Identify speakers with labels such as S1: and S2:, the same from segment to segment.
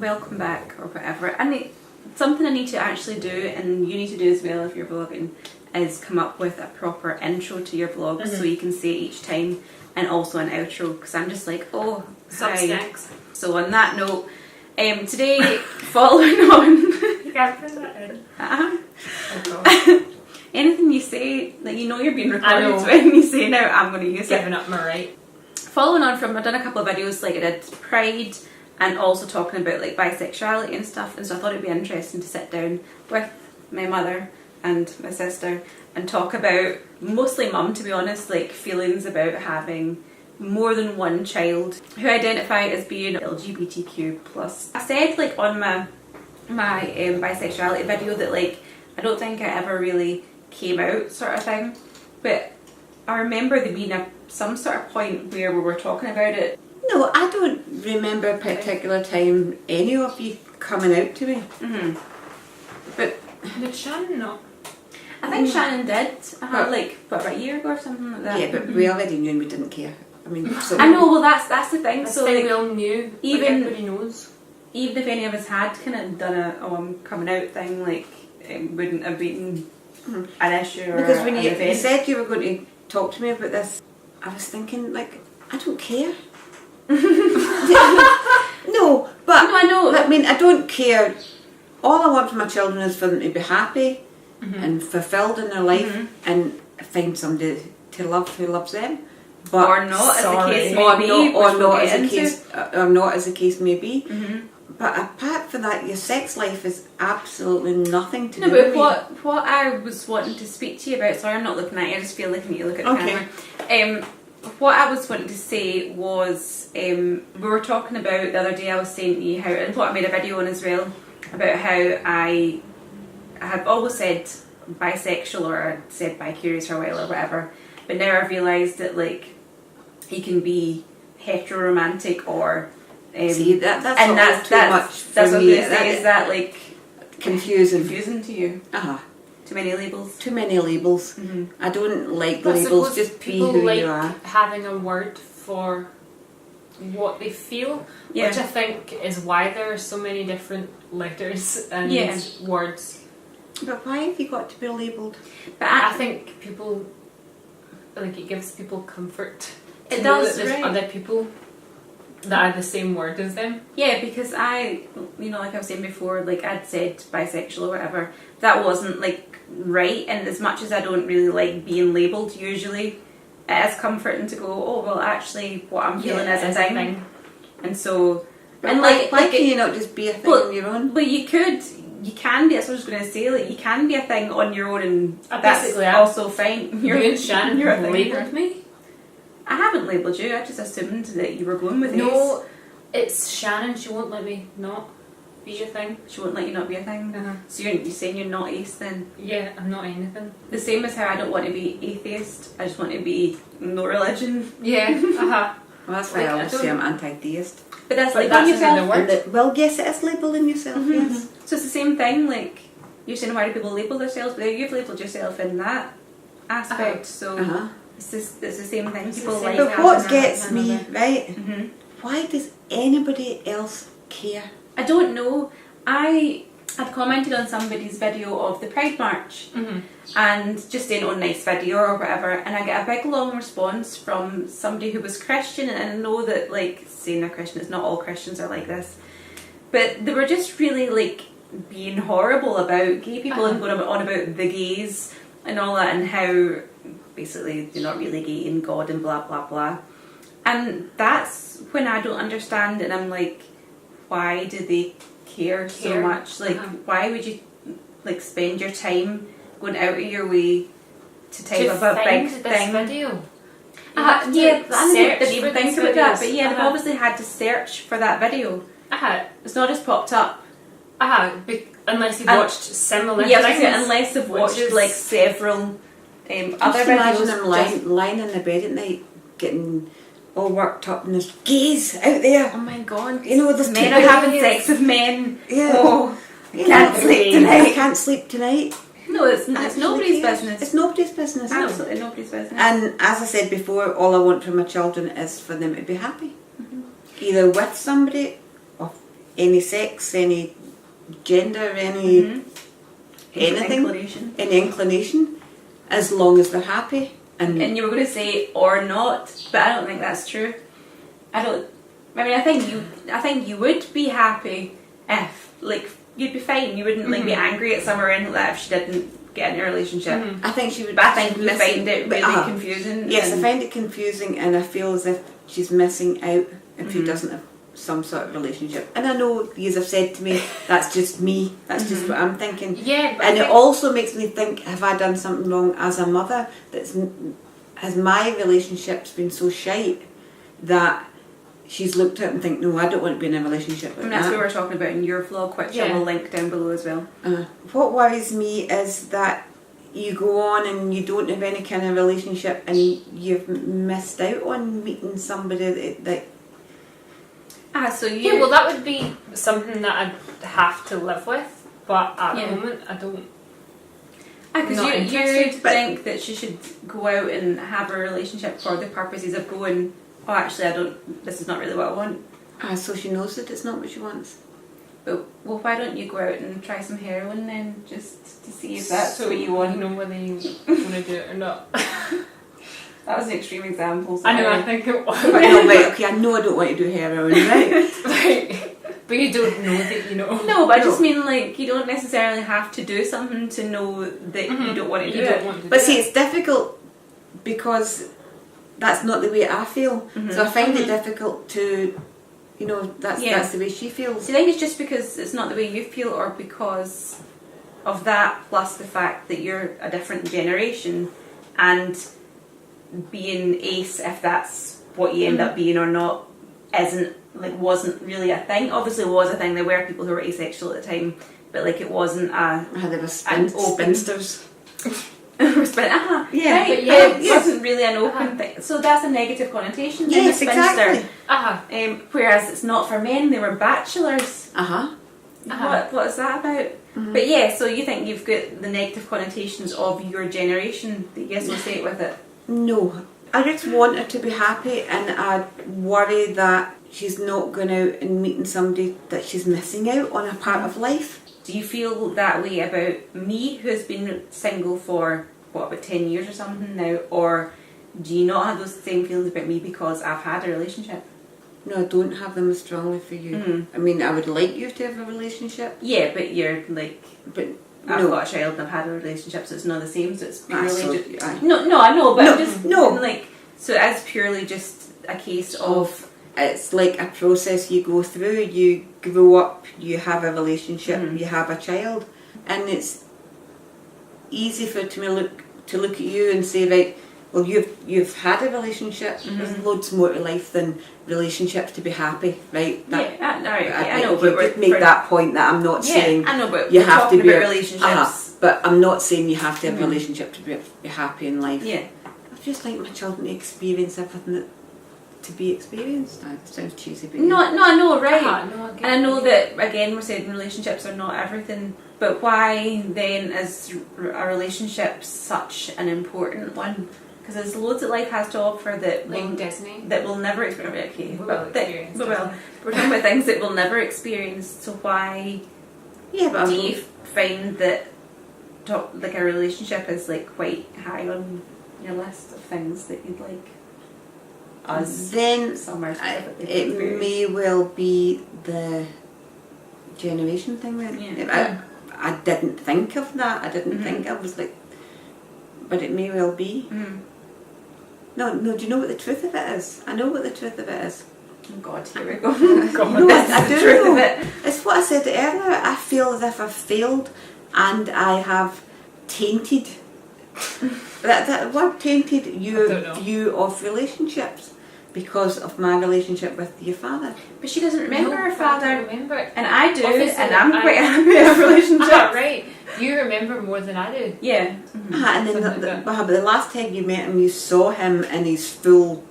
S1: welcome back or whatever. Something I need to actually do, and you need to do as well if you're vlogging, is come up with a proper intro to your vlog so you can say it each time, and also an outro, because I'm just like, oh, hi. So on that note, today, following on...
S2: You can't put that in.
S1: Oh, anything you say, like, you know you're being recorded, so when you say now, I'm going to use it.
S2: Giving up my right.
S1: Following on from, I've done a couple of videos, like I did Pride, and also talking about like bisexuality and stuff, and so I thought it'd be interesting to sit down with my mother and my sister and talk about, mostly mum to be honest, like feelings about having more than one child who identify as being LGBTQ+. I said like on my bisexuality video that like I don't think I ever really came out sort of thing, but I remember there being some sort of point where we were talking about it.
S3: No, I don't remember a particular time any of you coming out to me.
S1: But
S2: did Shannon not?
S1: I think Shannon did. Like what, about a year ago or something like that.
S3: Yeah, but we already knew and we didn't care. I mean, so
S1: I know. Well, that's the thing.
S2: So
S1: like,
S2: we all knew.
S1: Even
S2: like, everybody knows.
S1: Even if any of us had kind of done a I'm coming out thing, like it wouldn't have been an issue or
S3: because when you
S1: event.
S3: said you were going to talk to me about this, I was thinking like I don't care. No, but
S1: no, I know.
S3: I mean, I don't care. All I want for my children is for them to be happy and fulfilled in their life and find somebody to love who loves them. But
S1: or not, as the case may be,
S3: or not as the case may be. But apart from that, your sex life is absolutely nothing to do with me.
S1: What I was wanting to speak to you about, sorry I'm not looking at you, I just feel like I need to look at the camera. What I was wanting to say was, we were talking about the other day, I was saying to you how, and what I made a video on as well, about how I have always said bisexual, or I said bi-curious for a while or whatever, but now I've realised that like you can be hetero-romantic or
S3: see that's
S1: and
S3: that's too much for
S1: that's
S3: me.
S1: Is that like
S3: confusing
S1: to you? Too many labels?
S3: Too many labels. I don't like
S2: but
S3: labels, just be who
S2: like
S3: you are.
S2: Having a word for what they feel, which I think is why there are so many different letters and words.
S3: But why have you got to be labelled?
S2: But I think people, like, it gives people comfort to
S1: it
S2: know
S1: does,
S2: that there's other people that are the same word as them.
S1: Yeah, because I, like I was saying before, like I'd said bisexual or whatever, that wasn't like right, and as much as I don't really like being labelled usually, it is comforting to go, oh well actually what I'm feeling is a thing. And so,
S3: but and why can you not just be a thing on your own?
S1: But you can be, that's what I was going to say, like you can be a thing on your own, and that's
S2: basically
S1: also fine.
S2: You and Shannon labelled me.
S1: I haven't labelled you, I just assumed that you were going with
S2: No, it's Shannon, she won't let me not be a thing.
S1: She won't let you not be a thing? So you're saying you're not ace then?
S2: Yeah, I'm not anything.
S1: The same as how I don't want to be atheist, I just want to be no religion.
S2: Yeah,
S3: Well, that's why I always say I'm anti-theist.
S1: But that's
S2: like
S1: labelling
S2: that's
S1: yourself.
S2: in the word.
S3: Well, yes, it is labelling yourself, yes.
S1: So it's the same thing, like, you're saying why do people label themselves, but you've labelled yourself in that aspect, so it's the same thing. People like
S3: but what gets me, right,
S1: why
S3: does anybody else care?
S1: I don't know. I had commented on somebody's video of the Pride March and just saying, oh, nice video or whatever, and I get a big long response from somebody who was Christian, and I know that like saying they're Christian, it's not all Christians are like this, but they were just really like being horrible about gay people and going on about the gays and all that, and how basically they're not really gay and God and blah blah blah. And that's when I don't understand, and I'm like, why do they care so much? Like, why would you like spend your time going out of your way to type up a big thing?
S2: Video.
S1: I didn't even think about that, but yeah, they've obviously had to search for that video. It's not just popped up.
S2: Unless you've watched similar things.
S1: Unless they've watched like several other videos.
S3: Imagine them lying in the bed at night getting all worked up, and there's gays out there.
S1: Oh my god.
S3: There's
S1: men are having sex with men.
S3: Yeah.
S1: Oh, can't sleep tonight.
S3: Can't sleep tonight.
S1: No, it's nobody's business.
S3: It's nobody's business.
S1: Absolutely nobody's business.
S3: And as I said before, all I want from my children is for them to be happy. Either with somebody or any sex, any gender, any anything, any inclination, as long as they're happy. And
S1: you were going to say or not, but I don't think that's true. I think you would be happy if, like, you'd be fine. You wouldn't like be angry at Summer or anything like that if she didn't get in a relationship.
S3: I think she would.
S1: But I think you find it really confusing.
S3: Yes, I find it confusing, and I feel as if she's missing out if she doesn't have some sort of relationship. And I know you have said to me, that's just me. That's just what I'm thinking.
S2: Yeah, but
S3: and it also makes me think: have I done something wrong as a mother? Has my relationships been so shite that she's looked at and think, no, I don't want to be in a relationship like
S1: that's
S3: that.
S1: what we were talking about in your vlog, which I will link down below as well.
S3: What worries me is that you go on and you don't have any kind of relationship and you've missed out on meeting somebody that
S2: well, that would be something that I'd have to live with, but at the moment I don't.
S1: Because you think that she should go out and have a relationship for the purposes of going, oh, actually, this is not really what I want.
S3: So she knows that it's not what she wants.
S1: But, well, why don't you go out and try some heroin then, just to see if that's what you want?
S2: You know whether you want to do it or not.
S1: That was an extreme example.
S2: So I know, I think it was.
S3: I know I don't want to do heroin, right?
S2: Right. But you don't know that you know.
S1: No, but I just mean, like, you don't necessarily have to do something to know that you don't want to do it.
S3: But see, it's difficult because that's not the way I feel. So I find it difficult to, that's the way she feels.
S1: Do you think it's just because it's not the way you feel, or because of that, plus the fact that you're a different generation, and being ace, if that's what you end up being or not, wasn't really a thing. Obviously it was a thing. There were people who were asexual at the time, but like it wasn't
S3: there were spinsters.
S1: It wasn't really an open thing. So that's a negative connotation.
S3: Yes, exactly.
S1: Whereas it's not for men. They were bachelors. What is that about? But yeah, so you think you've got the negative connotations of your generation that you associate with it?
S3: No, I just want her to be happy, and I worry that she's not going out and meeting somebody that she's missing out on a part of life.
S1: Do you feel that way about me, who's been single for, about 10 years or something now? Or do you not have those same feelings about me because I've had a relationship?
S3: No, I don't have them as strongly for you. I mean, I would like you to have a relationship.
S1: Yeah, but you're like... But I've got a child and I've had a relationship, so it's not the same, so it's purely No, I know, but I'm just... So it's purely just a case of...
S3: It's like a process you go through. You grow up, you have a relationship, you have a child, and it's easy to look at you and say, right, well, you've had a relationship. There's loads more to life than relationships to be happy, right?
S1: I know,
S3: but just make that point that I'm not saying
S1: I know, but
S3: you have to be
S1: relationships.
S3: But I'm not saying you have to have a relationship to be happy in life.
S1: Yeah,
S3: I just like my children to experience everything that to be experienced. That sounds cheesy, but
S1: no, I know, right?
S2: And
S1: I know that again we're saying relationships are not everything, but why then is a relationship such an important one? Because there's loads that life has to offer that will never experience. Okay, we're talking about things that we'll never experience. So why? Yeah, but do you find that like a relationship is like quite high on your list of things that you'd like?
S3: Then it may well be the generation thing. I didn't think of that. I didn't think I was like, but it may well be. No. Do you know what the truth of it is? I know what the truth of it is.
S1: Oh God, here we go.
S3: I do know. It's what I said earlier. I feel as if I've failed, and I have tainted. that word tainted your view of relationships because of my relationship with your father.
S1: But she doesn't remember her father.
S2: I don't remember it.
S1: And I do, and I'm quite happy in a relationship.
S2: Right. You remember more than I do.
S1: Yeah.
S3: And then but the last time you met him, you saw him in his full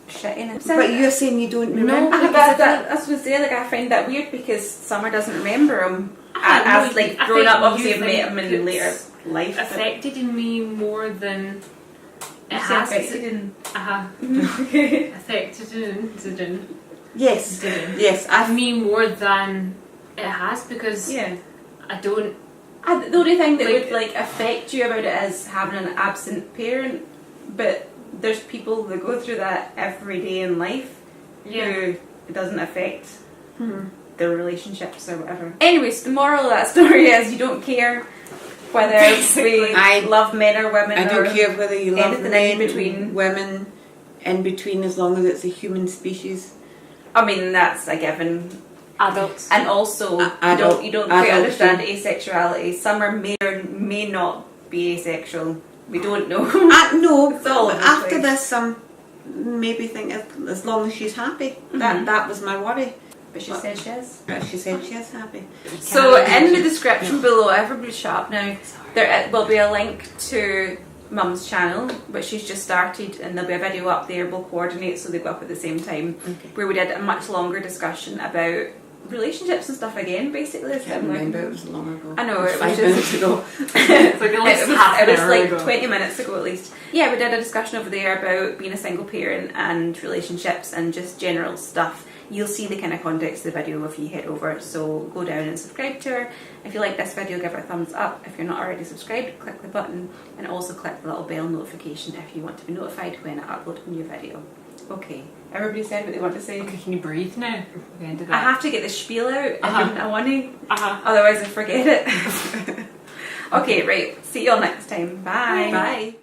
S1: shittiness.
S3: But you're saying you don't remember?
S1: No, that's what I say. Like, I find that weird because Summer doesn't remember him. As like grown up, obviously I've met him in later life.
S2: Affected in me more than it has
S1: affected in.
S2: Affected in.
S3: Yes,
S2: doing.
S3: yes.
S2: Me more than it has, because
S1: Yeah.
S2: I don't.
S1: The only thing that
S2: Like-
S1: would like affect you about it is having an absent parent, but there's people that go through that every day in life who it doesn't affect their relationships or whatever. Anyways, the moral of that story is you don't care whether we love men or women.
S3: I don't care whether you love
S1: anything
S3: men,
S1: in between.
S3: women, in between, as long as it's a human species.
S1: I mean, that's a given.
S2: Adults.
S1: And also, you don't quite understand asexuality. Some are may or may not be asexual. We don't know.
S3: No,
S1: It's all over the
S3: after
S1: place.
S3: this, maybe think as long as she's happy. That was my worry.
S1: But she said she is.
S3: But she said she is happy.
S1: So in the description below, everybody shut up now, there will be a link to Mum's channel, which she's just started, and there'll be a video up there. We'll coordinate so they go up at the same time, where we did a much longer discussion about relationships and stuff again, basically.
S3: I can't remember, it was long ago.
S1: I know, it was
S3: 5
S1: just-
S3: minutes ago.
S2: It's like at least half
S1: it
S2: an
S1: was
S2: hour
S1: like
S2: ago.
S1: 20 minutes ago at least. Yeah, we did a discussion over there about being a single parent and relationships and just general stuff. You'll see the kind of context of the video if you head over, so go down and subscribe to her. If you like this video, give her a thumbs up. If you're not already subscribed, click the button, and also click the little bell notification if you want to be notified when I upload a new video. Okay, everybody said what they want to say.
S2: Okay, can you breathe now? Okay, into
S1: I
S2: that.
S1: have to get the spiel out, I want to,
S2: Uh-huh.
S1: otherwise I forget it. Okay, right, see you all next time. Bye.
S3: Bye.